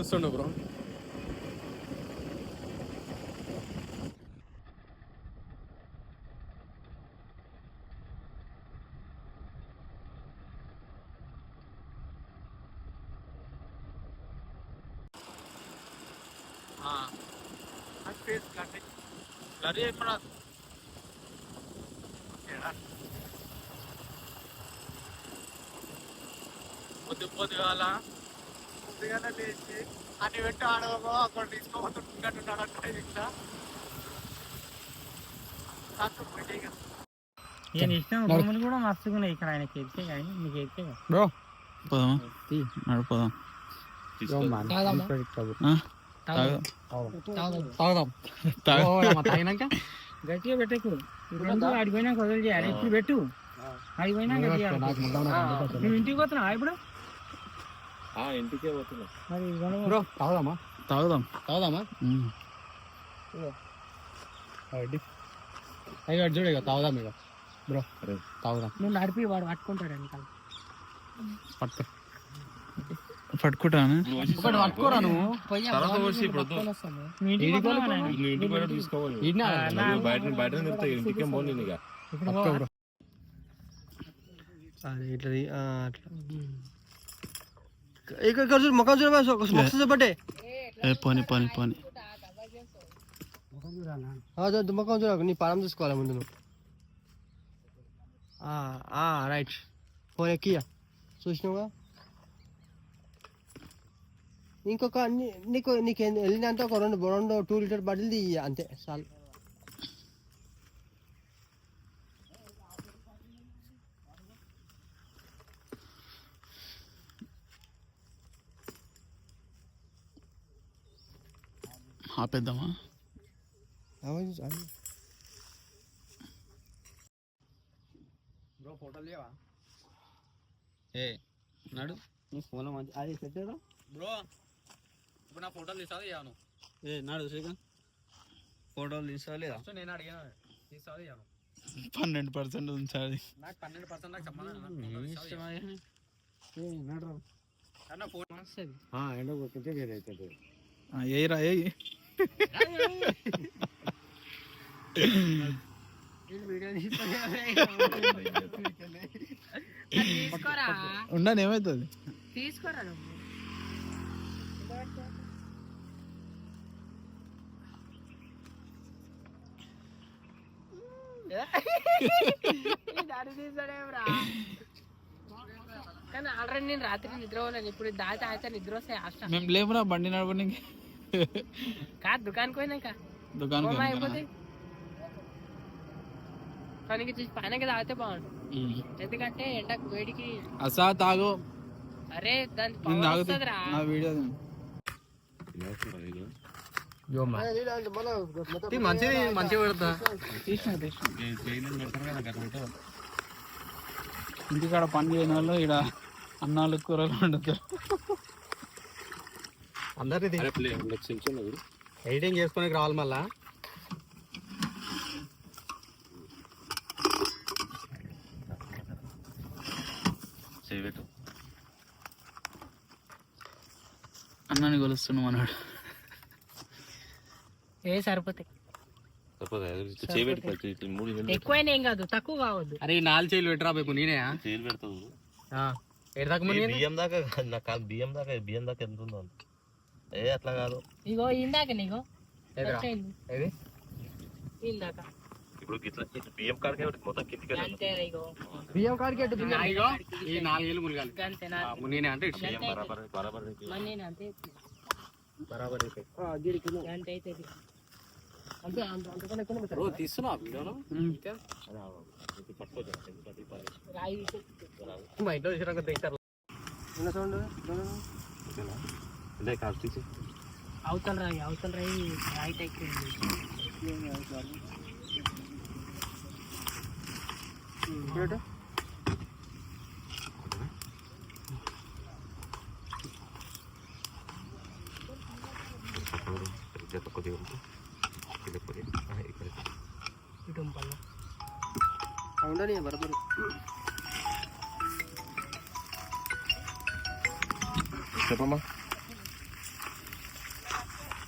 వస్తుండు బ్రో. పొద్దుగాల లేచి అన్ని పెట్టి ఆడవో అక్కడ తీసుకోబోతున్నాడు ఇట్లా కూడా మస్తుగా ఇక్కడ ఆయనకి ఎక్కే కానీ నీకు ఎక్కే బ్రో పోదామా నడిపోదాం తాగినాక గట్టిగా పెట్టకు ఆడిపోయినాక వదిలి చేయాలి. ఇప్పుడు పెట్టు ఆడిపోయినాక నువ్వు ఇంటికి పోతున్నావా ఇప్పుడు? ఇంటికే పోతున్నా. బ్రో తాగుదామా? తాగుదామా అయ్యో చూడ ఇక తాగుదాం ఇక బ్రో తాగుదాం. నువ్వు నడిపి వాడు పట్టుకుంటాడు వెనకాల. పట్టుకుంటాను పట్టుకోరా నువ్వు మొఖం చూడబట్టే పోనీ పోనీ పోనీ మొఖం చూడ నీ పానం చూసుకోవాలి ముందు నువ్వు. రైట్ ఫోన్ ఎక్కియా చూసినావుగా. ఇంకొక నీకు వెళ్ళినంత ఒక రెండు 2 లీటర్ బాటిల్ తీ అంతే చాలు. ఆపేద్దామా? బ్రో ఫోటోలు లేవా? నాడు నీ ఫోన్లో మంచి అది పెట్టాడు బ్రో. ఇప్పుడు నా ఫోటోలు తీసావు ఇవ్వను. నాడు శ్రీకాంత్ ఫోటోలు తీసావా లేదా? నేను అడిగాను తీసావా ఇవ్వను. 12% ఉంచాలి. నాకు 12% నాకు సంబంధం ఏరా ఉండని ఏమవుతుంది తీసుకోరా. కానీ ఆల్రెడీ నేను రాత్రి నిద్ర పోలేను. ఇప్పుడు దాచి అయితే నిద్ర వస్తాయి. మేము లేమురా బండి నడపడానికి. కాదు దుకాణానికి పోయినాక దుకాణం అయిపోతే కానీ పైనకి తాగితే బాగుంటుంది. ఎందుకంటే ఎండకు వేడికి అసా తాగు. అరే దాని వీడియో మంచిగా పెడతా. ఇంటికాడ పని చేయని వాళ్ళు ఇక్కడ అన్నాలు కూరలు వండుతారు. అందరిది ఎడిటింగ్ చేసుకొని రావాలి మళ్ళా. అన్నాన్ని కొలుస్తున్నాం అన్నాడు. సరిపోతాయి ఎక్కువైనా ఏం కాదు, తక్కువ కావద్దు. అరే 4 చేలు పెట్టరాబోకు. నేనే చేలు పెడతావు బియ్యం దాకా ఎంత ఉందో అట్లా కాదు. ఇగో ఇందాక నీకు ఇందాక ఇప్పుడు బియ్యం కాడికే మొత్తం కిందికి బియ్యం కాడికి ఈ 4 ఏళ్ళు మునిగాలి నేనే అంటే తీస్తున్నా వీడియోను మా ఇంట్లో తీసినాక తెచ్చారు. అవతల రాయి రైట్ ఎక్కింది. ఉండని బరబరు చెప్పమ్మా.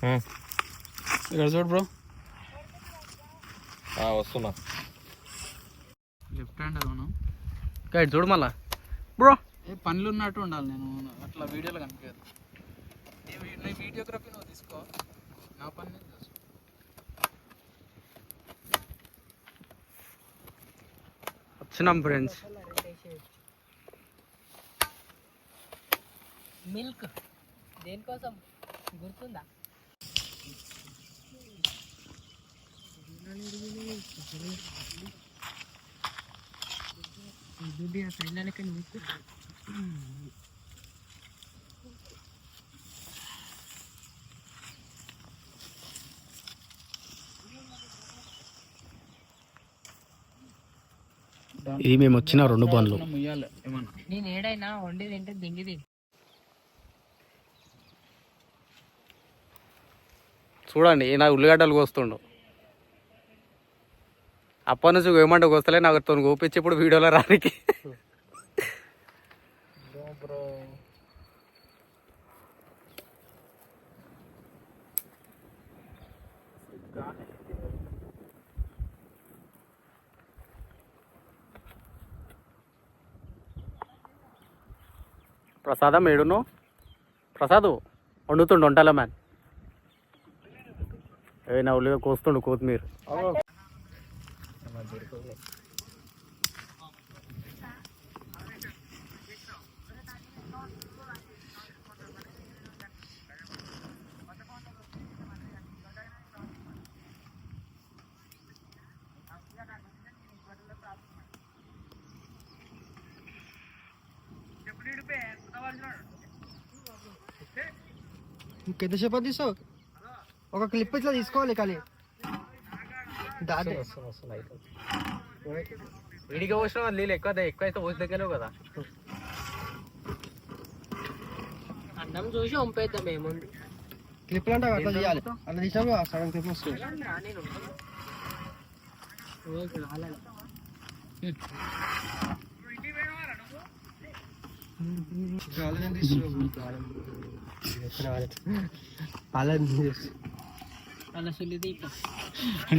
ఇక్కడ చూడు బ్రో, వస్తున్నా. లెఫ్ట్ హ్యాండ్ అవును. గైడ్ చూడు మళ్ళా బ్రో. పనులు ఉన్నట్టు ఉండాలి, నేను అట్లా వీడియోలో కనిపించదు. నీ వీడియోగ్రఫీ నువ్వు తీసుకో, నా పని నేను చేసుకో. వచ్చినాం ఫ్రెండ్స్. మిల్క్ దేనికోసం గుర్తుందా? ఇది మేము వచ్చిన 2 బండ్లు. ముయ్యాలి ఏమన్నా. నేను ఏడైనా వండి తింటే దింగిది. చూడండి నా ఉల్లిగడ్డలు కోస్తుండు. అప్పటి నుంచి ఏమంటే కోస్తలే, నాకు తను కోపించి ఇప్పుడు వీడియోలో రానికి. ప్రసాదం ఏడును? ప్రసాదు వండుతుండు వంటల మ్యాన్. నా ఉల్లిగా కోస్తుండు కొత్తిమీర. ఇంకెంతసేపు తీసావు? ఒక క్లిప్ ఇట్లా తీసుకోవాలి కానీ ఇడిగా పోసిన నీళ్ళు ఎక్కువైతే పోసి దగ్గరలేవు కదా. అన్నం చూసి వంపేద్దాం ఏముంది. క్లిప్లు అంటే అట్లా తీయాలి, అట్లా తీసాము సగం క్లిప్ వస్తుంది.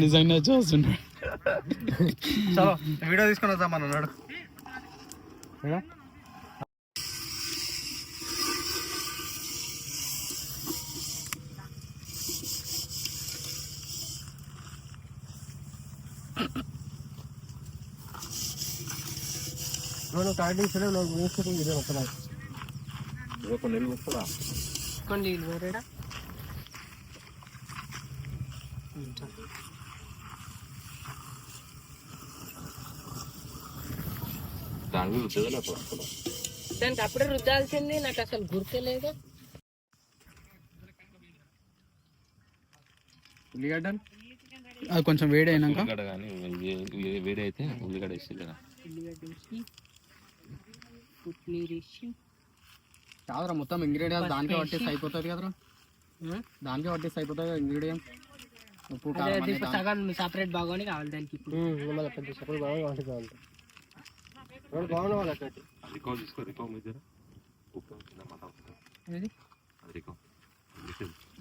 నిజంగా చూస్తున్నాడు. చలో వీడియో తీసుకొని వద్దాం అన్నాడు. నువ్వు కరెక్ట్ కొన్ని నీళ్ళు వేరేడా దానికి అప్పుడే రుద్దాల్సింది, నాకు అసలు గుర్తులేదు. ఉల్లిగడ్డలు అది కొంచెం వేడి అయినాక వేడి అయితే ఉల్లిగడ్డ వేసి కొత్తిమీర వేసి కాదురా మొత్తం ఇంగ్రీడియంట్స్ దానికే పట్టేసి అయిపోతుంది కదరా. దానికే పట్టేసి అయిపోతుంది కదా ఇంగ్రీడియంట్. ఉప్పు సగం సపరేట్ బాగోని కావాలి దానికి. ఇప్పుడు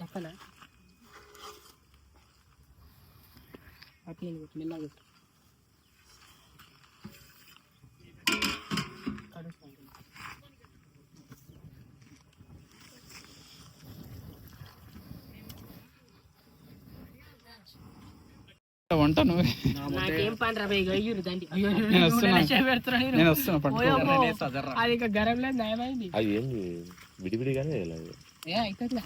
చెప్పనా అట్లా మెల్లగా వంట నువ్వు. నాకేం పని రా అయ్యూరు దాంట్లో. నేను వస్తున్నా అది ఇంకా గరం లేదు నయమైంది. అది ఏంది విడివిడిగానే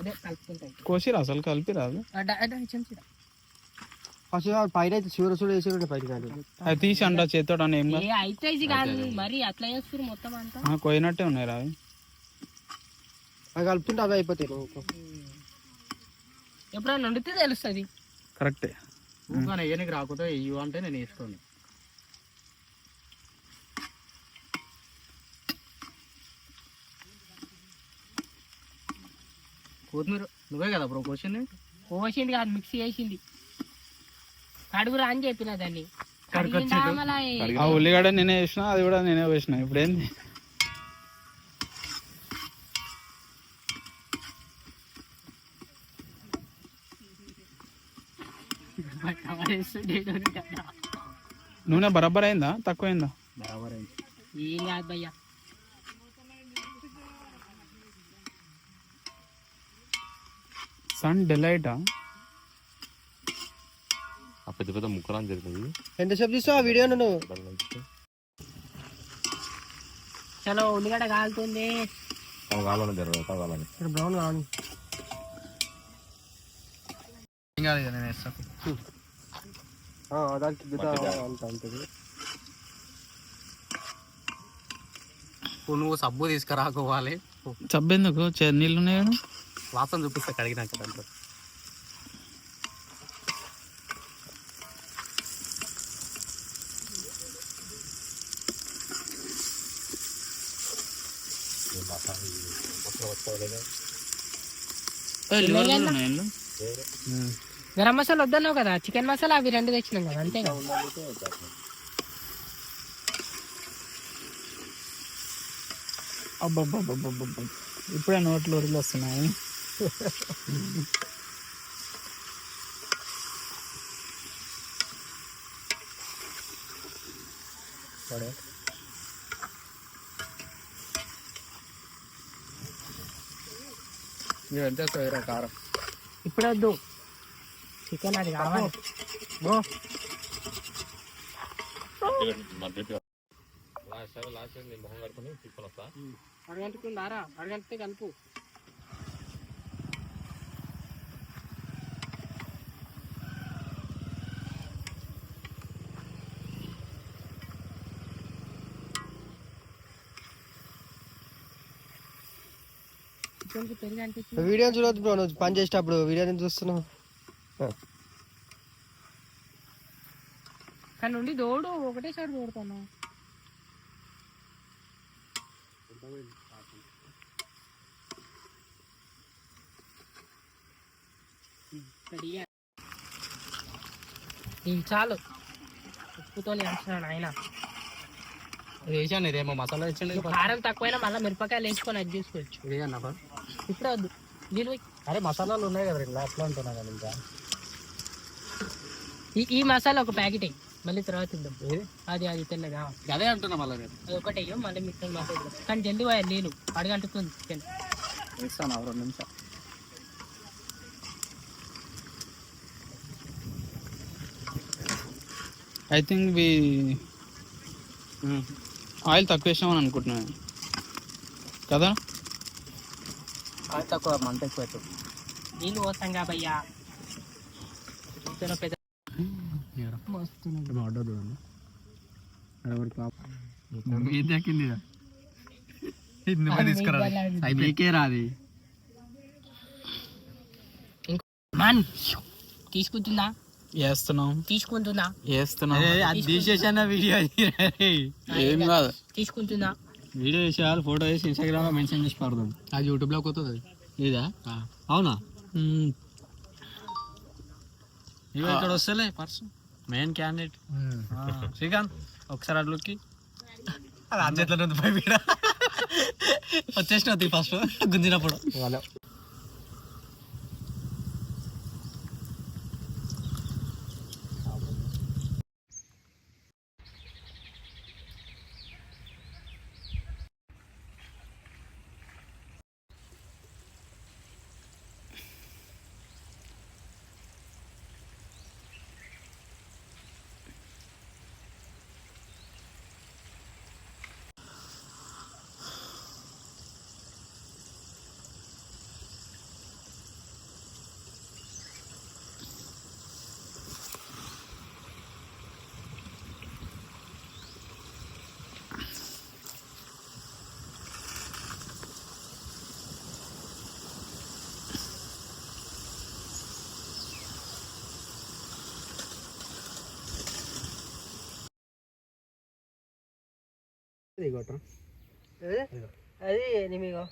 అదే కలుపుకుంటాయి. కోసిరా అసలు కలిపి రాదు. ఫస్ట్ పైన అయితే చూడ వేసి పైన అది తీసి అంట చేతితో అని ఏం అయితే ఇది కాదు మరి అట్లా చేస్తారు మొత్తం అంతా. కోయినట్టే ఉన్నాయి రా అవి కలుపుతుంటే అవి అయిపోతాయి. ఎప్పుడైనా వండితే తెలుస్తుంది. కరెక్టే. వేయనికి రాకపోతే ఇవ్వ అంటే నేను వేసుకోండి. కొత్తిమీర నువ్వే కదా బ్రో కోసింది? కోసింది కాదు మిక్సీ వేసింది. కడుగురా అని చెప్పిన దాన్ని. ఆ ఉల్లిగడ్డ నేనే వేసిన, అది కూడా నేనే వేసిన. ఇప్పుడు ఏంది నూనె బరాబర్ అయిందా తక్కువైందా? బరాబర్ అయింది. ఏం కాదు భయ్యా. సన్ డిలైటా ఆ పెద్ద పెద్ద ముక్కలని జరిగింది. ఎంతసేపు తీసావు ఆ వీడియో? నువ్వు చలో ఉల్లిగడ్డ కాలుతుంది. కావాలని జరగదు, కావాలని బ్రౌన్ కావాలి. నేను వేస్తాను. దానికి అంత ఉంటుంది. నువ్వు సబ్బు తీసుకురాకోవాలి. సబ్బు ఎందుకు? నీళ్ళు ఉన్నాయి కదా, వాసన చూపిస్తా కడిగినాక దాంట్లో. గరం మసాలా వద్దన్నావు కదా, చికెన్ మసాలా అవి 2 తెచ్చినాం కదా, అంతే కదా. అబ్బబ్బబ్బబ్బబ్బ, ఇప్పుడే నోట్లో ఊరిలో వస్తున్నాయి. ఎంత కారం ఇప్పుడు వద్దు, చికెన్ అది కావాలి. అడగంటుకుందారా? అడగంటే కలుపు. వీడియో చూడొద్దు బ్రో, నువ్వు పని చేసేటప్పుడు వీడియో నేను చూస్తున్నావు. కానీ నుండి దోడు ఒకటేసారి దోడుతాను. చాలు, ఉప్పుతో వేస్తున్నాను ఆయన. వేసాను ఇదేమో మసాలా వేసిండు. కారం తక్కువైనా మళ్ళీ మిరపకాయలు వేసుకొని అది చేసుకోవచ్చు. ఇప్పుడు వద్దు, నీళ్ళు పోయి. అరే మసాలాలు ఉన్నాయి కదా ఇలా, అట్లా అంటున్నా కదా. ఇంకా ఈ మసాలా ఒక ప్యాకెట్ అయ్యి మళ్ళీ తర్వాత ఇద్దాం. అది తెల్లగా అదే అంటున్నా మళ్ళీ నేను. అది ఒకటి అయ్యో మళ్ళీ మిక్సర్ మసాలా. కానీ జల్దీ పోయాలి, నీళ్ళు అడగంటుతుంది చికెన్. వేస్తాను 2 నిమిషాలు. ఐ థింక్ ఆయిల్ తక్కువ వేసామని అనుకుంటున్నాను కదా. ఆయిల్ తక్కువ, మంట ఎక్కువ అవుతుంది. నీళ్ళు పోస్తాం కాబయ్యా. పెద్ద ఆర్డర్ చూడండి. మీకే రాది. తీసుకుంటుందా? వేస్తున్నాం. తీసుకుంటుందా? వేస్తున్నాం. అది తీసేసాను వీడియో. ఏం కాదు, తీసుకుంటుందా? వీడియో చేసేవాళ్ళు ఫోటో వేసి ఇన్స్టాగ్రామ్ లో మెన్షన్ చేసి పడదాం. అది యూట్యూబ్ లోకి వస్తుంది. ఇదా? అవునా? ఇవి ఇక్కడ వస్తలే పర్సన్ మెయిన్ క్యాండిడేట్ శ్రీకాంత్. ఒకసారి అట్లకి అది అంచెట్లో ఉంది పై వీడ వచ్చేసినది ఫస్ట్ గుంజినప్పుడు. అది నిమిగో